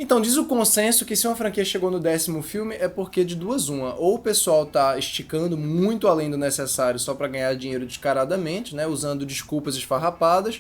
Então, diz o consenso que se uma franquia chegou no 10º filme é porque de duas uma. Ou o pessoal tá esticando muito além do necessário só para ganhar dinheiro descaradamente, né, usando desculpas esfarrapadas,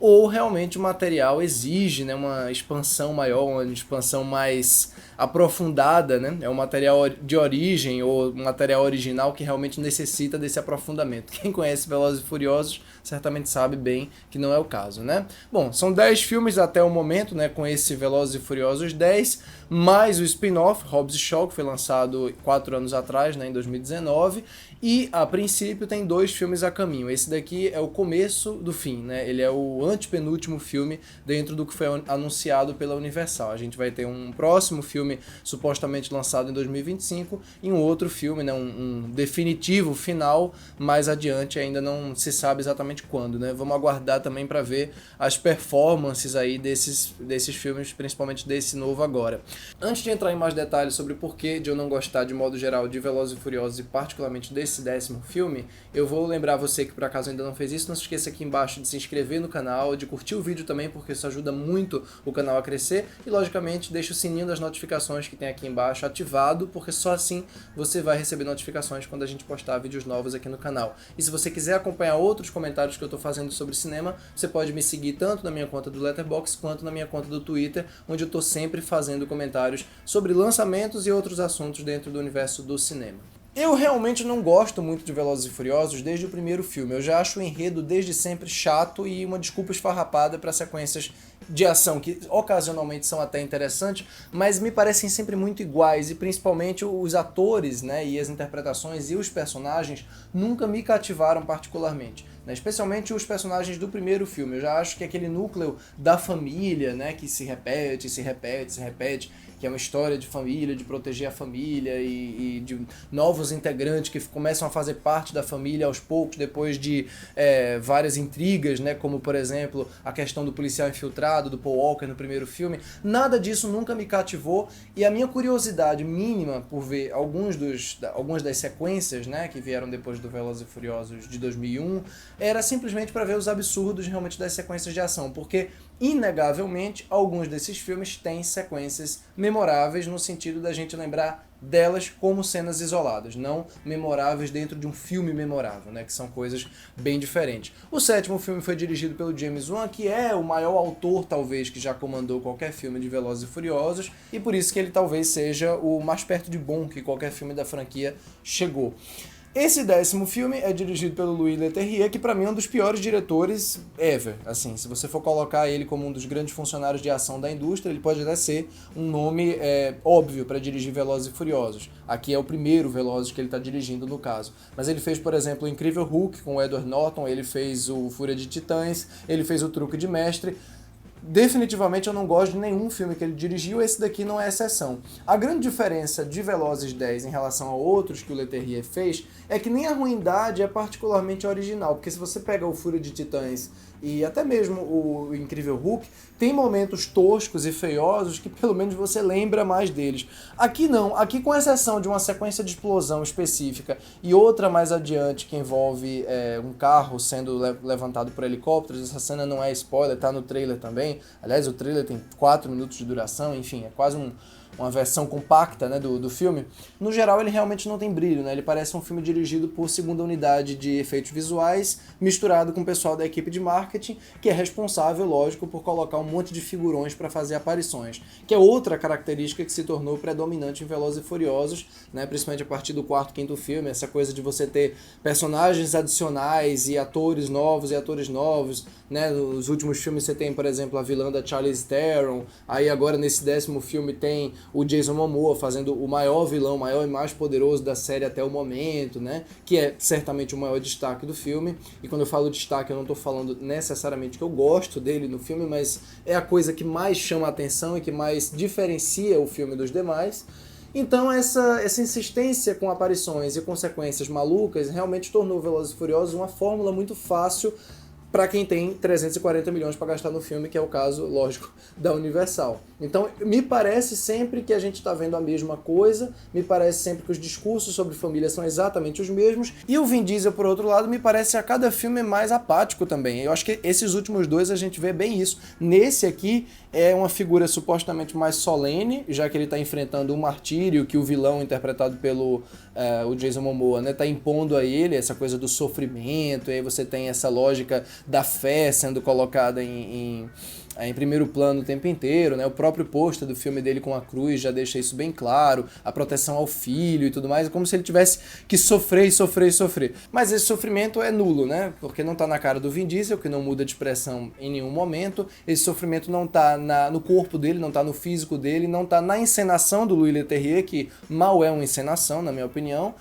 ou realmente o material exige, né, uma expansão maior, uma expansão mais aprofundada, né? É um material de origem ou um material original que realmente necessita desse aprofundamento. Quem conhece Velozes e Furiosos certamente sabe bem que não é o caso, né? Bom, são 10 filmes até o momento, né, com esse Velozes e Furiosos 10, mais o spin-off, Hobbs e Shaw, que foi lançado 4 anos atrás, né, em 2019, e a princípio tem 2 filmes a caminho. Esse daqui é o começo do fim, né? Ele é o antepenúltimo filme dentro do que foi anunciado pela Universal. A gente vai ter um próximo filme supostamente lançado em 2025 e um outro filme, né, um definitivo final mais adiante, ainda não se sabe exatamente quando, né? Vamos aguardar também para ver as performances aí desses filmes, principalmente desse novo agora. Antes de entrar em mais detalhes sobre o porquê de eu não gostar de modo geral de Velozes e Furiosos e particularmente desse 10º filme, eu vou lembrar você que por acaso ainda não fez isso, não se esqueça aqui embaixo de se inscrever no canal, de curtir o vídeo também, porque isso ajuda muito o canal a crescer, e logicamente deixa o sininho das notificações que tem aqui embaixo ativado, porque só assim você vai receber notificações quando a gente postar vídeos novos aqui no canal. E se você quiser acompanhar outros comentários que eu estou fazendo sobre cinema, você pode me seguir tanto na minha conta do Letterboxd quanto na minha conta do Twitter, onde eu estou sempre fazendo comentários sobre lançamentos e outros assuntos dentro do universo do cinema. Eu realmente não gosto muito de Velozes e Furiosos desde o primeiro filme. Eu já acho o enredo desde sempre chato e uma desculpa esfarrapada para sequências de ação que ocasionalmente são até interessantes, mas me parecem sempre muito iguais, e principalmente os atores, né, e as interpretações e os personagens nunca me cativaram particularmente, né, especialmente os personagens do primeiro filme. Eu já acho que aquele núcleo da família, né, que se repete, que é uma história de família, de proteger a família e de novos integrantes que começam a fazer parte da família aos poucos, depois de várias intrigas, né, como por exemplo a questão do policial infiltrado, do Paul Walker no primeiro filme. Nada disso nunca me cativou, e a minha curiosidade mínima por ver algumas das sequências, né, que vieram depois do Velozes e Furiosos de 2001 era simplesmente para ver os absurdos realmente das sequências de ação, porque inegavelmente alguns desses filmes têm sequências memoráveis no sentido da gente lembrar delas como cenas isoladas, não memoráveis dentro de um filme memorável, né, que são coisas bem diferentes. O 7º filme foi dirigido pelo James Wan, que é o maior autor talvez que já comandou qualquer filme de Velozes e Furiosos, e por isso que ele talvez seja o mais perto de bom que qualquer filme da franquia chegou. Esse 10º filme é dirigido pelo Louis Leterrier, que pra mim é um dos piores diretores ever. Assim, se você for colocar ele como um dos grandes funcionários de ação da indústria, ele pode até ser um nome óbvio para dirigir Velozes e Furiosos. Aqui é o primeiro Velozes que ele está dirigindo no caso. Mas ele fez, por exemplo, o Incrível Hulk com o Edward Norton, ele fez o Fúria de Titãs, ele fez o Truque de Mestre. Definitivamente eu não gosto de nenhum filme que ele dirigiu, esse daqui não é exceção. A grande diferença de Velozes 10 em relação a outros que o Leterrier fez é que nem a ruindade é particularmente original, porque se você pega o Fúria de Titãs e até mesmo o Incrível Hulk, tem momentos toscos e feiosos que pelo menos você lembra mais deles. Aqui não, aqui com exceção de uma sequência de explosão específica e outra mais adiante que envolve um carro sendo levantado por helicópteros, essa cena não é spoiler, tá no trailer também. Aliás, o trailer tem 4 minutos de duração, enfim, é quase uma versão compacta, né, do filme. No geral, ele realmente não tem brilho, né? Ele parece um filme dirigido por segunda unidade de efeitos visuais, misturado com o pessoal da equipe de marketing, que é responsável, lógico, por colocar um monte de figurões para fazer aparições, que é outra característica que se tornou predominante em Velozes e Furiosos, né, principalmente a partir do 4º, 5º filme, essa coisa de você ter personagens adicionais e atores novos, né? Nos últimos filmes você tem, por exemplo, a vilã da Charlize Theron, aí agora nesse 10º filme tem o Jason Momoa fazendo o maior vilão, o maior e mais poderoso da série até o momento, né? Que é certamente o maior destaque do filme. E quando eu falo destaque, eu não estou falando necessariamente que eu gosto dele no filme, mas é a coisa que mais chama a atenção e que mais diferencia o filme dos demais. Então essa insistência com aparições e consequências malucas realmente tornou Velozes e Furiosos uma fórmula muito fácil para quem tem 340 milhões para gastar no filme, que é o caso, lógico, da Universal. Então, me parece sempre que a gente está vendo a mesma coisa, me parece sempre que os discursos sobre família são exatamente os mesmos, e o Vin Diesel, por outro lado, me parece a cada filme mais apático também. Eu acho que esses últimos dois a gente vê bem isso. Nesse aqui, é uma figura supostamente mais solene, já que ele está enfrentando um martírio que o vilão, interpretado pelo o Jason Momoa, né, tá impondo a ele, essa coisa do sofrimento, e aí você tem essa lógica da fé sendo colocada em primeiro plano o tempo inteiro, né? O próprio pôster do filme dele com a cruz já deixa isso bem claro, a proteção ao filho e tudo mais, é como se ele tivesse que sofrer e sofrer e sofrer. Mas esse sofrimento é nulo, né? Porque não tá na cara do Vin Diesel, que não muda de expressão em nenhum momento, esse sofrimento não tá no corpo dele, não tá no físico dele, não tá na encenação do Louis Leterrier, que mal é uma encenação, na minha opinião.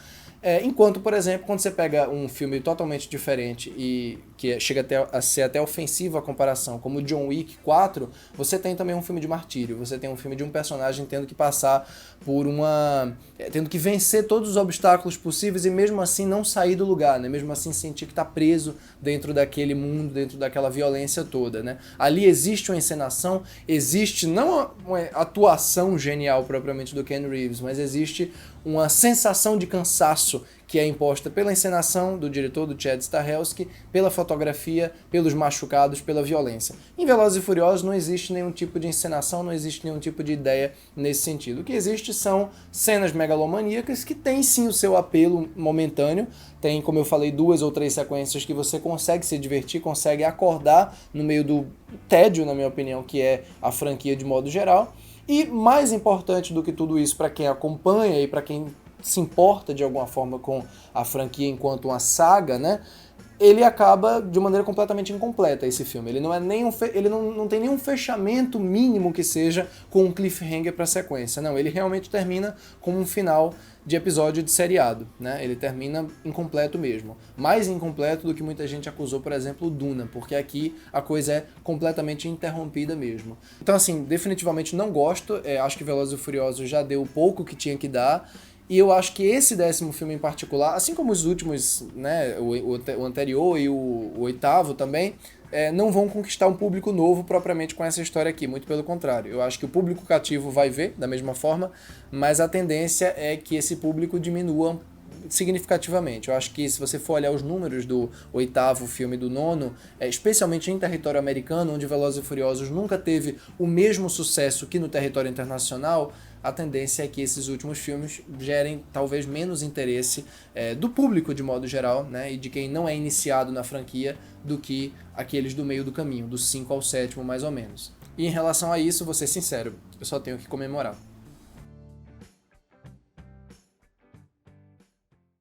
Enquanto, por exemplo, quando você pega um filme totalmente diferente e que chega a ser até ofensivo a comparação, como John Wick 4, você tem também um filme de martírio, você tem um filme de um personagem tendo que passar por tendo que vencer todos os obstáculos possíveis e mesmo assim não sair do lugar, né? Mesmo assim sentir que está preso dentro daquele mundo, dentro daquela violência toda, né? Ali existe uma encenação, existe não uma atuação genial propriamente do Keanu Reeves, mas existe uma sensação de cansaço que é imposta pela encenação do diretor, do Chad Stahelski, pela fotografia, pelos machucados, pela violência. Em Velozes e Furiosos não existe nenhum tipo de encenação, não existe nenhum tipo de ideia nesse sentido. O que existe são cenas megalomaníacas que têm sim o seu apelo momentâneo, tem, como eu falei, 2 ou 3 sequências que você consegue se divertir, consegue acordar no meio do tédio, na minha opinião, que é a franquia de modo geral. E mais importante do que tudo isso para quem acompanha e para quem se importa de alguma forma com a franquia enquanto uma saga, né? Ele acaba de maneira completamente incompleta, esse filme. Ele não é nem ele não tem nenhum fechamento mínimo que seja com um cliffhanger para a sequência. Não, ele realmente termina com um final de episódio de seriado, né? Ele termina incompleto mesmo. Mais incompleto do que muita gente acusou, por exemplo, o Duna, porque aqui a coisa é completamente interrompida mesmo. Então, assim, definitivamente não gosto. Acho que Velozes e Furiosos já deu o pouco que tinha que dar. E eu acho que esse 10º filme em particular, assim como os últimos, né, o anterior e o 8º também, não vão conquistar um público novo propriamente com essa história aqui, muito pelo contrário. Eu acho que o público cativo vai ver da mesma forma, mas a tendência é que esse público diminua significativamente. Eu acho que se você for olhar os números do 8º filme e do 9º, especialmente em território americano, onde Velozes e Furiosos nunca teve o mesmo sucesso que no território internacional, a tendência é que esses últimos filmes gerem talvez menos interesse do público de modo geral, né, e de quem não é iniciado na franquia, do que aqueles do meio do caminho, do 5 ao 7º mais ou menos. E em relação a isso, vou ser sincero, eu só tenho que comemorar.